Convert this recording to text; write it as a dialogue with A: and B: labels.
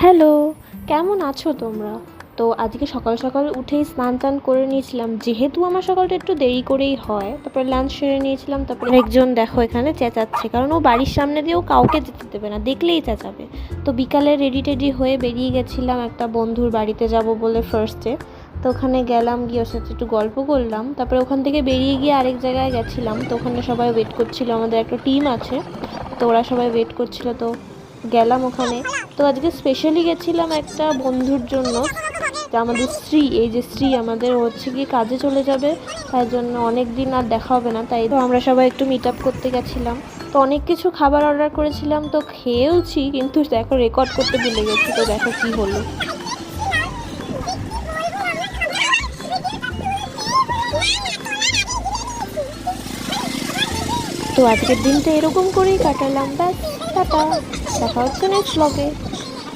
A: Hello, কেমন আছো তোমরা? তো আজকে সকাল সকাল উঠেই স্নান টান করে নিয়েছিলাম, যেহেতু আমার সকালটা একটু দেরি করেই হয়। তারপরে লাঞ্চ সেরে নিয়েছিলাম। তারপরে একজন দেখো এখানে চেঁচাচ্ছে, কারণ ও বাড়ির সামনে দিয়েও কাউকে যেতে দেবে না, দেখলেই চেঁচাবে। তো বিকালে রেডি টেডি হয়ে বেরিয়ে গেছিলাম একটা বন্ধুর বাড়িতে যাব বলে ফার্স্টে। তো ওখানে গেলাম, গিয়ে ওর সাথে একটু গল্প করলাম। তারপরে ওখান থেকে বেরিয়ে গিয়ে আরেক জায়গায় গেছিলাম। তো ওখানে সবাই ওয়েট করছিল, আমাদের একটা টিম আছে, তো ওরা সবাই ওয়েট করছিল। তো গেলাম ওখানে। তো আজকে স্পেশালি গেছিলাম একটা বন্ধুর জন্য, আমাদের শ্রী, এই যে শ্রী আমাদের হচ্ছে গিয়ে কাজে চলে যাবে, তাই জন্য অনেক দিন আর দেখা হবে না, তাই তো আমরা সবাই একটু মিট আপ করতে গেছিলাম। তো অনেক কিছু খাবার অর্ডার করেছিলাম, তো খেয়েওছি, কিন্তু দেখো রেকর্ড করতে ভুলে গেছি। তো দেখো কি হলো। তো আজকের দিনটা এরকম করেই কাটালাম, ব্যাস। টাটা, দেখা হচ্ছে নেক্সট ব্লগে।